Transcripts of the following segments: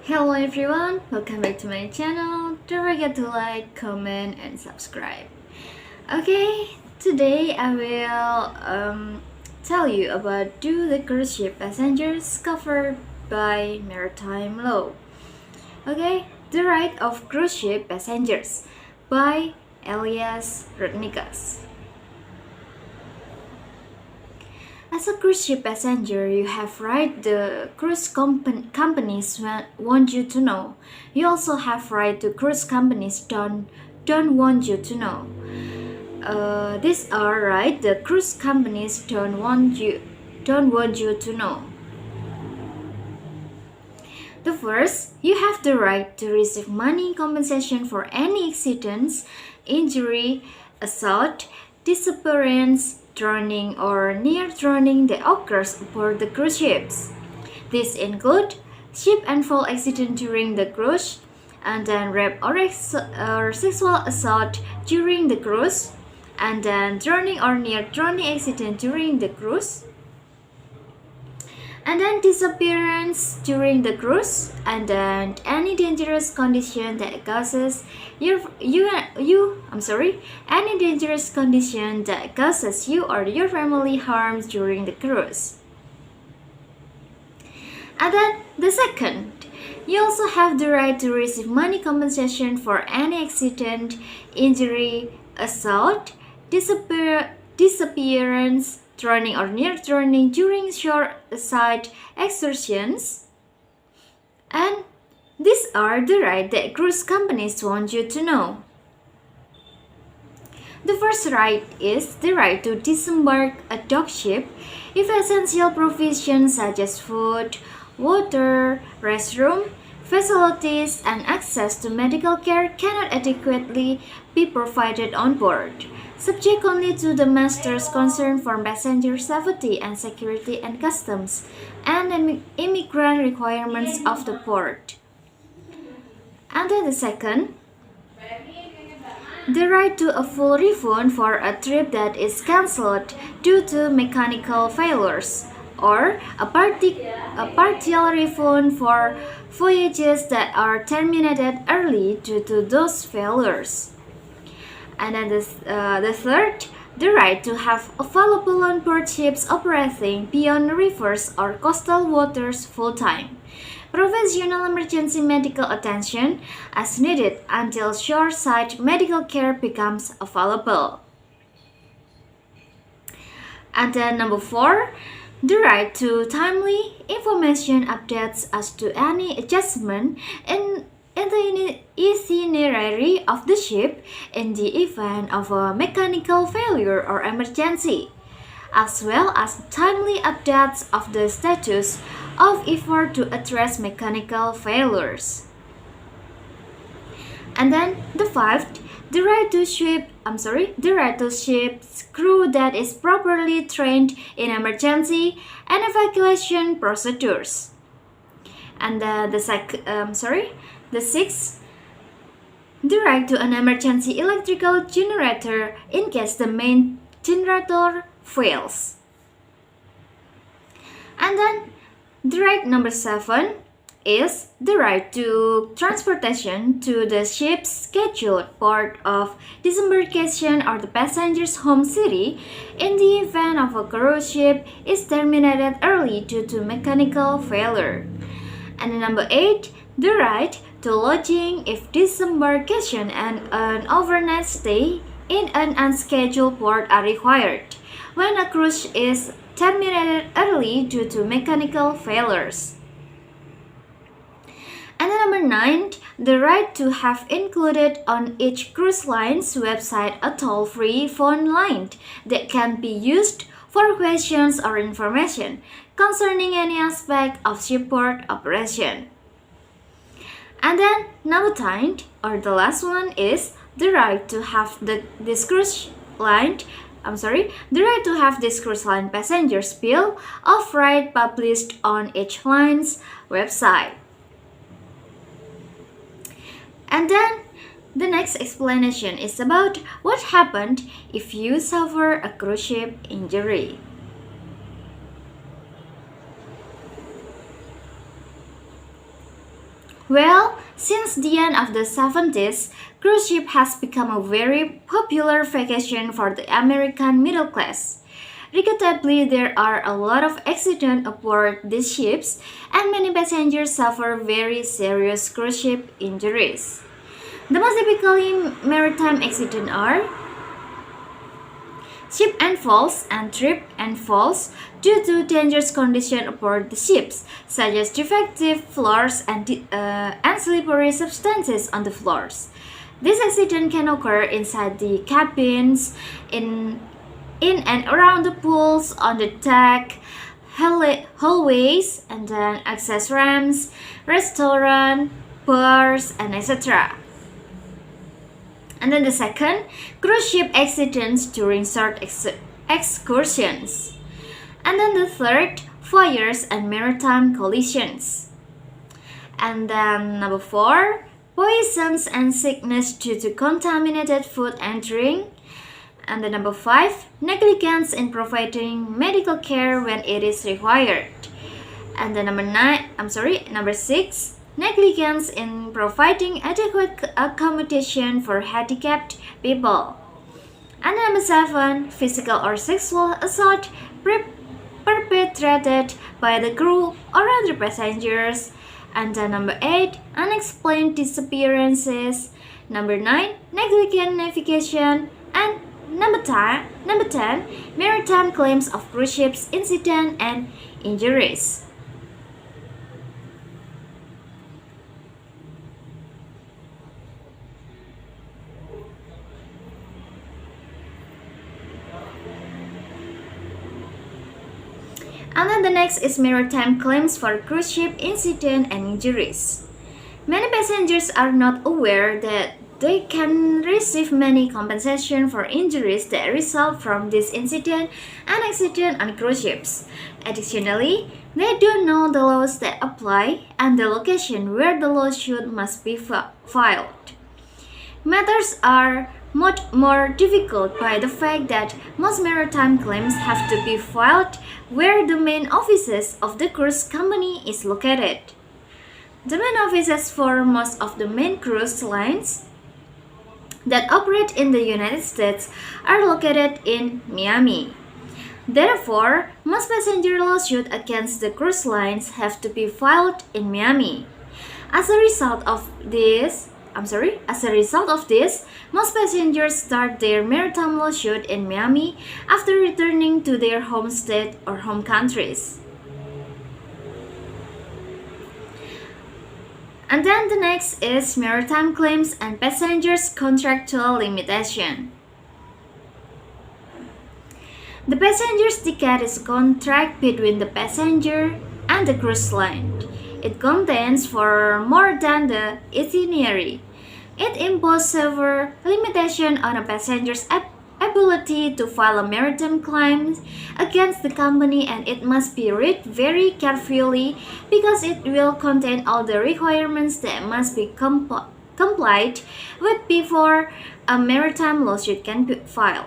Hello everyone, welcome back to my channel. Don't forget to like, comment, and subscribe. Okay, today I will tell you about do the cruise ship passengers covered by maritime law. Okay, the right of cruise ship passengers by Elias Rodnikas. As a cruise ship passenger, you have right the cruise companies want you to know. You also have right to cruise companies don't want you to know. These are right the cruise companies don't want you to know. The first, you have the right to receive money compensation for any accidents, injury, assault, disappearance, drowning or near drowning that occurs aboard the cruise ships. These include ship and fall accident during the cruise, and then rape or sexual assault during the cruise, and then drowning or near drowning accident during the cruise, and then disappearance during the cruise, and then any dangerous condition that causes any dangerous condition that causes you or your family harm during the cruise. And then the second, you also have the right to receive money compensation for any accident, injury, assault, disappearance, drowning or near drowning during shoreside excursions. And these are the rights that cruise companies want you to know. The first right is the right to disembark a dock ship if essential provisions such as food, water, restroom, facilities, and access to medical care cannot adequately be provided on board, subject only to the master's concern for passenger safety and security and customs, and immigrant requirements of the port. And then the second, the right to a full refund for a trip that is cancelled due to mechanical failures, or a partial refund for voyages that are terminated early due to those failures. And then the third, the right to have available on-board ships operating beyond rivers or coastal waters full-time. Professional emergency medical attention as needed until shoreside medical care becomes available. And then number 4, the right to timely information updates as to any adjustment in the itinerary of the ship in the event of a mechanical failure or emergency, as well as timely updates of the status of effort to address mechanical failures. And then the fifth, the right to ship's crew that is properly trained in emergency and evacuation procedures. And the sixth, the right to an emergency electrical generator in case the main generator fails. And then the right number 7 is the right to transportation to the ship's scheduled port of disembarkation or the passenger's home city in the event of a cruise ship is terminated early due to mechanical failure. And number 8, the right to lodging if disembarkation and an overnight stay in an unscheduled port are required when a cruise is terminated early due to mechanical failures. And number 9, the right to have included on each cruise line's website a toll-free phone line that can be used for questions or information concerning any aspect of shipboard operation. And then number 10, or the last one, is the right to have this cruise line passenger's bill of ride published on each line's website. And then the next explanation is about what happened if you suffer a cruise ship injury. Well, since the end of the 70s, cruise ship has become a very popular vacation for the American middle class. Regrettably, there are a lot of accidents aboard these ships, and many passengers suffer very serious cruise ship injuries. The most typically maritime accidents are ship and falls and trip and falls due to dangerous conditions aboard the ships, such as defective floors and slippery substances on the floors. This accident can occur inside the cabins, in and around the pools, on the deck, hallways, and then access ramps, restaurant, bars, and etc. And then the second, cruise ship accidents during short excursions. And then the third, fires and maritime collisions. And then number four, poisons and sickness due to contaminated food and drink. And then number five, negligence in providing medical care when it is required. And then number six, negligence in providing adequate accommodation for handicapped people. And number seven, physical or sexual assault perpetrated by the crew or other passengers. And then number eight, unexplained disappearances. Number nine, negligent navigation. And number 10, maritime claims of cruise ships incident and injuries. And then the next is maritime claims for cruise ship incident and injuries. Many passengers are not aware that they can receive many compensation for injuries that result from this incident and accident on cruise ships. Additionally, they don't know the laws that apply and the location where the lawsuit must be filed. Matters are much more difficult by the fact that most maritime claims have to be filed where the main offices of the cruise company is located. The main offices for most of the main cruise lines that operate in the United States are located in Miami. Therefore, most passenger lawsuits against the cruise lines have to be filed in Miami. As a result of this, most passengers start their maritime lawsuit in Miami after returning to their home state or home countries. And then the next is maritime claims and passengers' contractual limitation. The passenger's ticket is a contract between the passenger and the cruise line. It contains for more than the itinerary. It imposes several limitations on a passenger's ability to file a maritime claim against the company, and it must be read very carefully because it will contain all the requirements that must be complied with before a maritime lawsuit can be filed.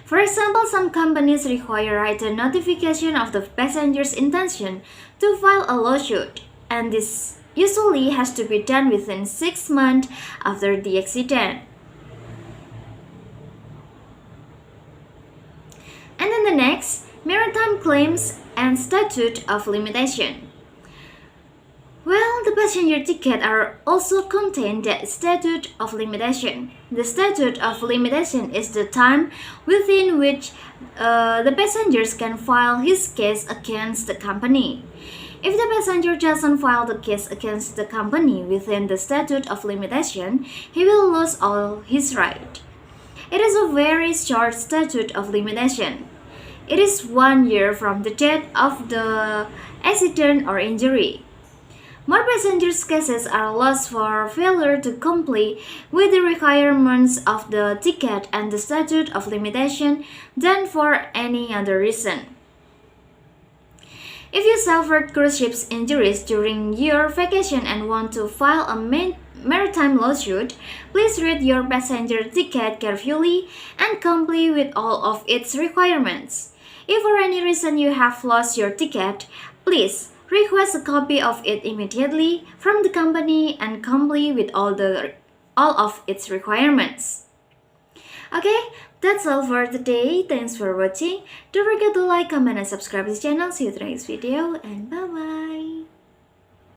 For example, some companies require written notification of the passenger's intention to file a lawsuit, and this usually has to be done within 6 months after the accident. And then the next, maritime claims and statute of limitation. Well, the passenger ticket are also contain the statute of limitation. The statute of limitation is the time within which the passengers can file his case against the company. If the passenger doesn't file the case against the company within the statute of limitation, he will lose all his right. It is a very short statute of limitation. It is 1 year from the date of the accident or injury. More passengers' cases are lost for failure to comply with the requirements of the ticket and the statute of limitation than for any other reason. If you suffered cruise ship's injuries during your vacation and want to file a maritime lawsuit, please read your passenger ticket carefully and comply with all of its requirements. If for any reason you have lost your ticket, please request a copy of it immediately from the company and comply with all of its requirements. Okay, that's all for today. Thanks for watching. Don't forget to like, comment, and subscribe this channel. See you in the next video, and bye bye.